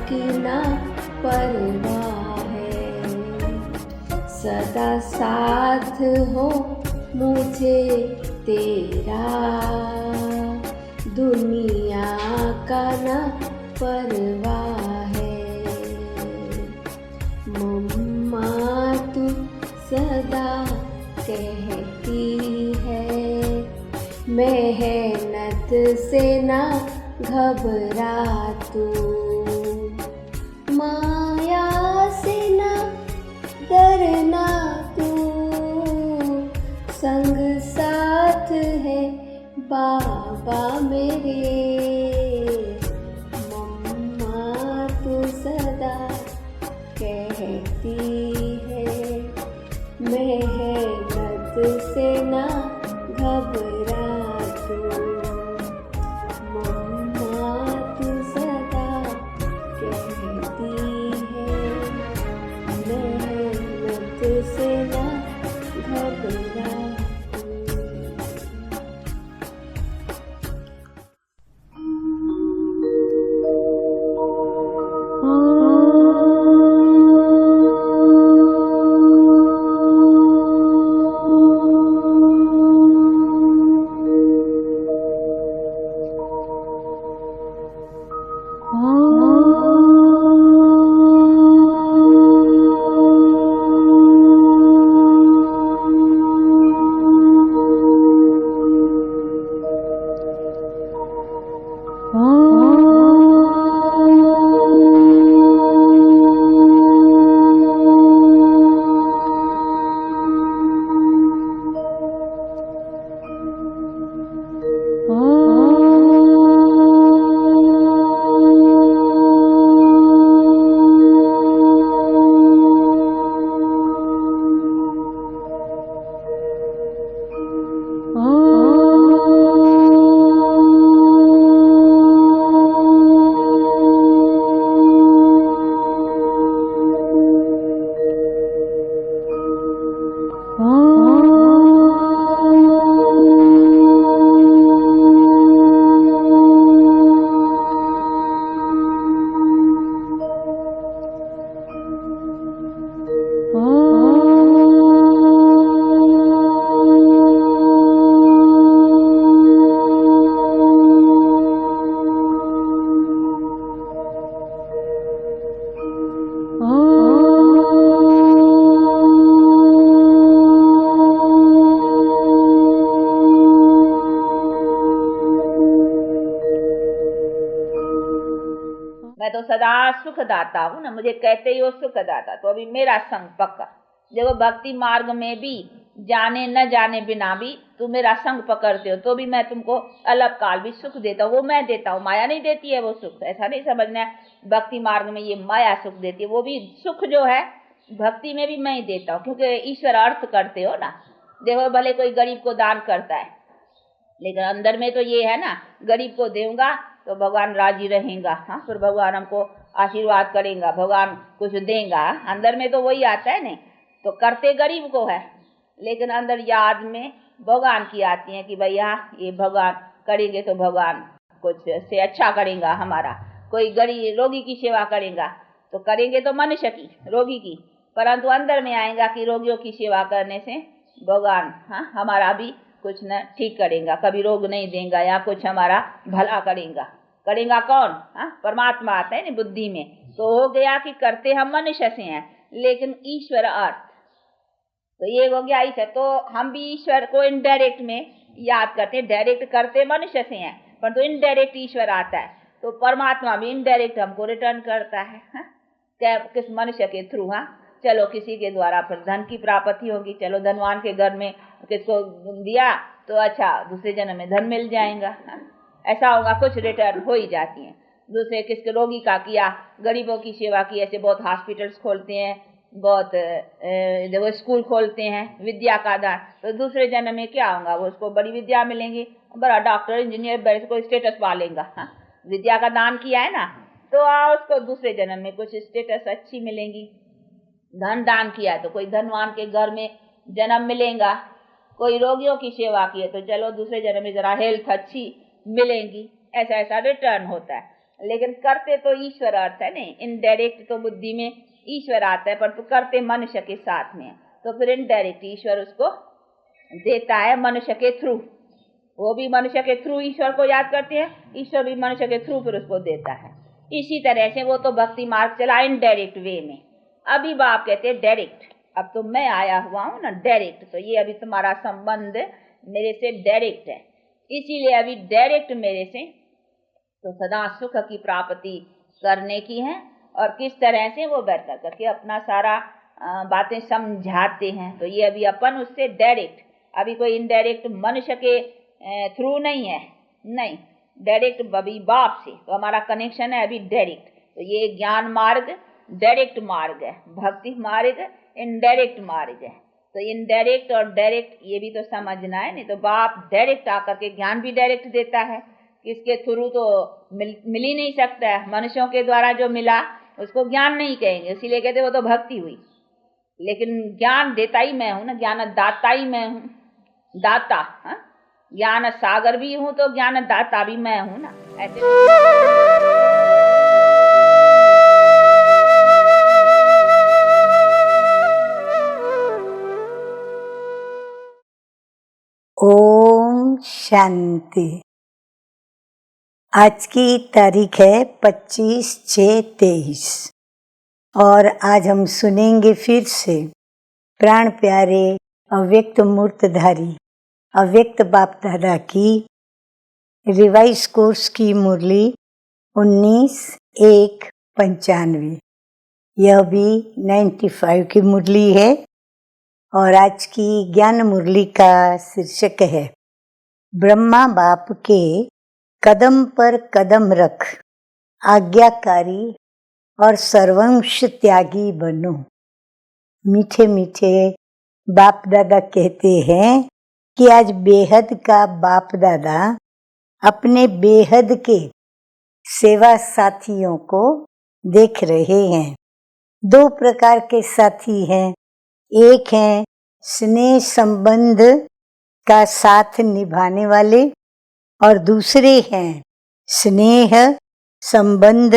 की ना परवाह है। सदा साथ हो मुझे तेरा, दुनिया का ना परवाह है। मम्मा तू सदा कहती है मेहनत से ना घबरा तू, माया से ना डरना तू, संग साथ है बाबा मेरे, मम्मा तू सदा कहती है, मेहनत से ना घबरा तू, मम्मा तू सदा कहती है, मेहनत से ना घबरा तू। मैं तो सदा सुखदाता हूँ ना, मुझे कहते ही वो सुखदाता। तो अभी मेरा संग पक्का, देखो भक्ति मार्ग में भी जाने न जाने बिना भी तुम मेरा संग पकड़ते हो तो भी मैं तुमको अलग काल भी सुख देता हूँ, वो मैं देता हूँ, माया नहीं देती है वो सुख। ऐसा नहीं समझना है भक्ति मार्ग में ये माया सुख देती है, वो भी सुख जो है भक्ति में भी मैं ही देता हूँ, क्योंकि ईश्वर अर्थ करते हो ना। देखो भले कोई गरीब को दान करता है, लेकिन अंदर में तो ये है ना, गरीब को दूंगा तो भगवान राजी रहेगा, हाँ, फिर भगवान हमको आशीर्वाद करेगा, भगवान कुछ देगा, अंदर में तो वही आता है। नहीं तो करते गरीब को है, लेकिन अंदर याद में भगवान की आती है कि भैया ये भगवान करेंगे तो भगवान कुछ से अच्छा करेगा हमारा। कोई गरीब रोगी की सेवा करेगा तो करेंगे तो मनुष्य की, रोगी की, परंतु अंदर में आएगा कि रोगियों की सेवा करने से भगवान हाँ हमारा भी कुछ न ठीक करेगा, कभी रोग नहीं देगा या कुछ हमारा भला करेगा। करेगा कौन? हाँ, परमात्मा आता है ना बुद्धि में। तो हो गया कि करते हम मनुष्य से हैं, लेकिन ईश्वर अर्थ, तो ये हो गया ईश्वर। तो हम भी ईश्वर को इनडायरेक्ट में याद करते हैं, डायरेक्ट करते मनुष्य से हैं, पर तो इनडायरेक्ट ईश्वर आता है, तो परमात्मा भी इनडायरेक्ट हमको रिटर्न करता है, हाँ? क्या किस मनुष्य के थ्रू। हाँ, चलो किसी के द्वारा फिर धन की प्राप्ति होगी, चलो धनवान के घर में किसको दिया तो अच्छा दूसरे जन्म में धन मिल जाएगा, हाँ? ऐसा होगा, कुछ रिटर्न हो ही जाती हैं। दूसरे किसके रोगी का किया, गरीबों की सेवा की, ऐसे बहुत हॉस्पिटल्स खोलते हैं, बहुत देखो स्कूल खोलते हैं, विद्या का दान, तो दूसरे जन्म में क्या होगा, वो उसको बड़ी विद्या मिलेंगी, बड़ा डॉक्टर इंजीनियर बड़े को स्टेटस पा लेगा, हाँ? विद्या का दान किया है ना, तो उसको दूसरे जन्म में कुछ स्टेटस अच्छी मिलेंगी। धन दान किया है तो कोई धनवान के घर में जन्म मिलेगा, कोई रोगियों की सेवा की है तो चलो दूसरे जन्म में जरा हेल्थ अच्छी मिलेंगी, ऐसा ऐसा रिटर्न होता है। लेकिन करते तो ईश्वर अर्थ है नहीं, इनडायरेक्ट तो बुद्धि में ईश्वर आता है, पर तो करते मनुष्य के साथ में, तो फिर इनडायरेक्ट ईश्वर उसको देता है मनुष्य के थ्रू। वो भी मनुष्य के थ्रू ईश्वर को याद करते हैं, ईश्वर भी मनुष्य के थ्रू फिर उसको देता है। इसी तरह से वो तो भक्ति मार्ग चला इनडायरेक्ट वे में। अभी बाप कहते हैं डायरेक्ट, अब तो मैं आया हुआ हूँ ना डायरेक्ट, तो ये अभी तुम्हारा संबंध मेरे से डायरेक्ट है। इसीलिए अभी डायरेक्ट मेरे से तो सदा सुख की प्राप्ति करने की है। और किस तरह से वो बैठ करके अपना सारा बातें समझाते हैं। तो ये अभी अपन उससे डायरेक्ट, अभी कोई इनडायरेक्ट मनुष्य के थ्रू नहीं है, नहीं, डायरेक्ट अभी बाप से तो हमारा कनेक्शन है अभी डायरेक्ट। तो ये ज्ञान मार्ग डायरेक्ट मार्ग है, भक्ति मार्ग इनडायरेक्ट मार्ग है। तो इनडायरेक्ट और डायरेक्ट ये भी तो समझना है। नहीं तो बाप डायरेक्ट आकर के ज्ञान भी डायरेक्ट देता है, किसके थ्रू तो मिल ही नहीं सकता है। मनुष्यों के द्वारा जो मिला उसको ज्ञान नहीं कहेंगे, इसीलिए कहते वो तो भक्ति हुई। लेकिन ज्ञान देता ही मैं हूं ना, ज्ञान दाता ही मैं हूं, दाता। हाँ, ज्ञान सागर भी हूं तो ज्ञान दाता भी मैं हूं ना, ऐसे। ओम शांति। आज की तारीख है 25/6/23 और आज हम सुनेंगे फिर से प्राण प्यारे अव्यक्त मूर्तधारी अव्यक्त बाप दादा की रिवाइज कोर्स की मुरली 19/1/95। यह भी 95 की मुरली है और आज की ज्ञान मुरली का शीर्षक है ब्रह्मा बाप के कदम पर कदम रख, आज्ञाकारी और सर्वंश त्यागी बनो। मीठे मीठे बाप दादा कहते हैं कि आज बेहद का बाप दादा अपने बेहद के सेवा साथियों को देख रहे हैं। 2 प्रकार के साथी हैं, एक है स्नेह संबंध का साथ निभाने वाले और दूसरे हैं स्नेह संबंध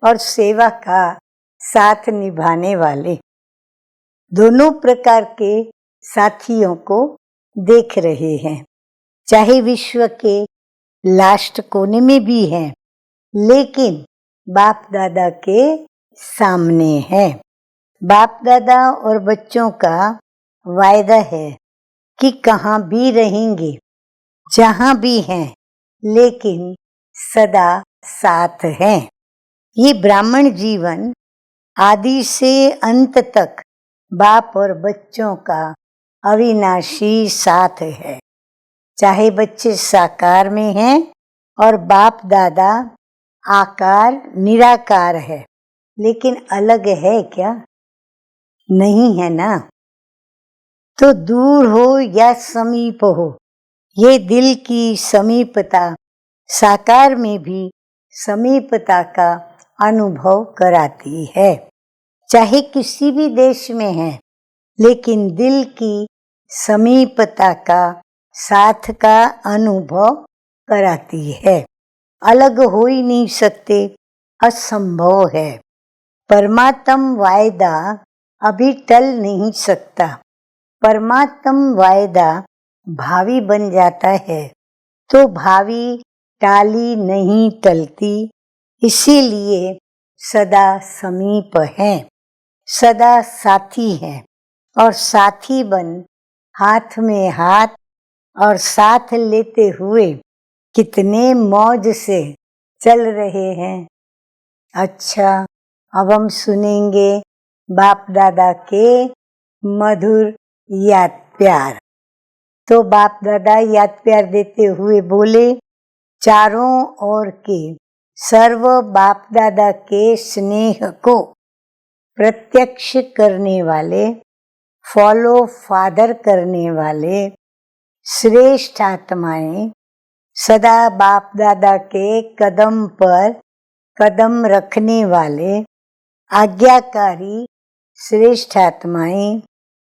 और सेवा का साथ निभाने वाले। दोनों प्रकार के साथियों को देख रहे हैं, चाहे विश्व के लास्ट कोने में भी हैं, लेकिन बाप दादा के सामने है। बाप दादा और बच्चों का वायदा है कि कहाँ भी रहेंगे, जहाँ भी हैं, लेकिन सदा साथ हैं। ये ब्राह्मण जीवन आदि से अंत तक बाप और बच्चों का अविनाशी साथ है। चाहे बच्चे साकार में हैं और बाप दादा आकार निराकार है, लेकिन अलग है क्या? नहीं है ना। तो दूर हो या समीप हो, ये दिल की समीपता साकार में भी समीपता का अनुभव कराती है। चाहे किसी भी देश में है, लेकिन दिल की समीपता का साथ का अनुभव कराती है। अलग हो ही नहीं सकते, असंभव है। परमात्म वायदा अभी टल नहीं सकता। परमात्म वायदा भावी बन जाता है तो भावी टाली नहीं टलती, इसीलिए सदा समीप हैं, सदा साथी हैं और साथी बन हाथ में हाथ और साथ लेते हुए कितने मौज से चल रहे हैं। अच्छा, अब हम सुनेंगे बाप दादा के मधुर याद प्यार। तो बाप दादा याद प्यार देते हुए बोले, चारों ओर के सर्व बाप दादा के स्नेह को प्रत्यक्ष करने वाले, फॉलो फादर करने वाले श्रेष्ठ आत्माएं, सदा बाप दादा के कदम पर कदम रखने वाले आज्ञाकारी श्रेष्ठ आत्माएं,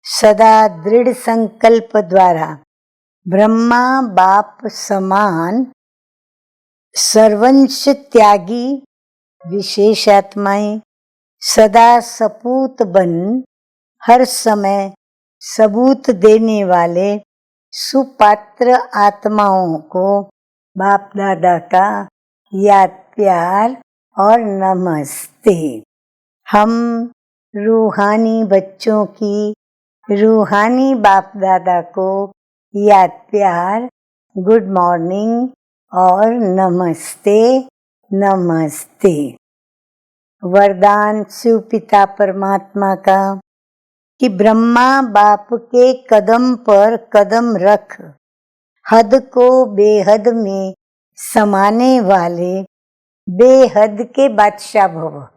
सदा दृढ़ संकल्प द्वारा ब्रह्मा बाप समान सर्वंश त्यागी विशेष आत्माएं, सदा सपूत बन हर समय सबूत देने वाले सुपात्र आत्माओं को बाप दादा का याद प्यार और नमस्ते। हम रूहानी बच्चों की रूहानी बाप दादा को याद प्यार गुड मॉर्निंग और नमस्ते नमस्ते। वरदान शिव पिता परमात्मा का कि ब्रह्मा बाप के कदम पर कदम रख, हद को बेहद में समाने वाले बेहद के बादशाह भव।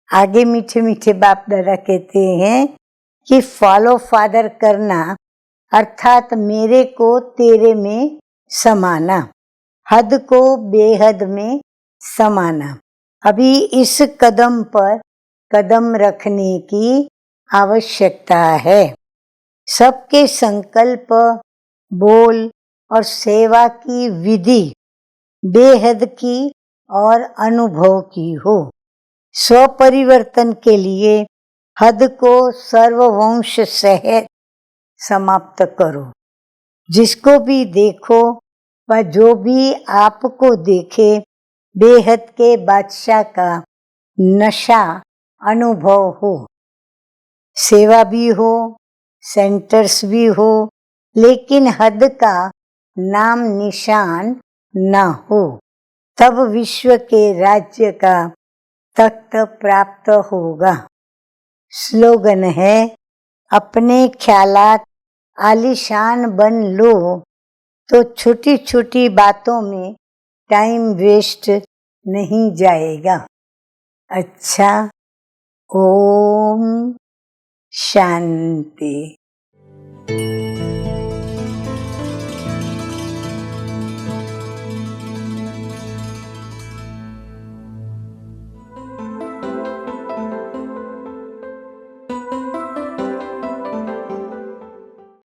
आगे मीठे मीठे बाप दादा कहते हैं कि फॉलो फादर करना अर्थात मेरे को तेरे में समाना, हद को बेहद में समाना। अभी इस कदम पर कदम रखने की आवश्यकता है। सबके संकल्प, बोल और सेवा की विधि बेहद की और अनुभव की हो। स्व परिवर्तन के लिए हद को सर्ववंश सहित समाप्त करो। जिसको भी देखो व जो भी आपको देखे, बेहद के बादशाह का नशा अनुभव हो। सेवा भी हो, सेंटर्स भी हो, लेकिन हद का नाम निशान न हो, तब विश्व के राज्य का तख्त प्राप्त होगा। स्लोगन है, अपने ख्यालात आलीशान बन लो तो छोटी छोटी बातों में टाइम वेस्ट नहीं जाएगा। अच्छा, ओम शांति।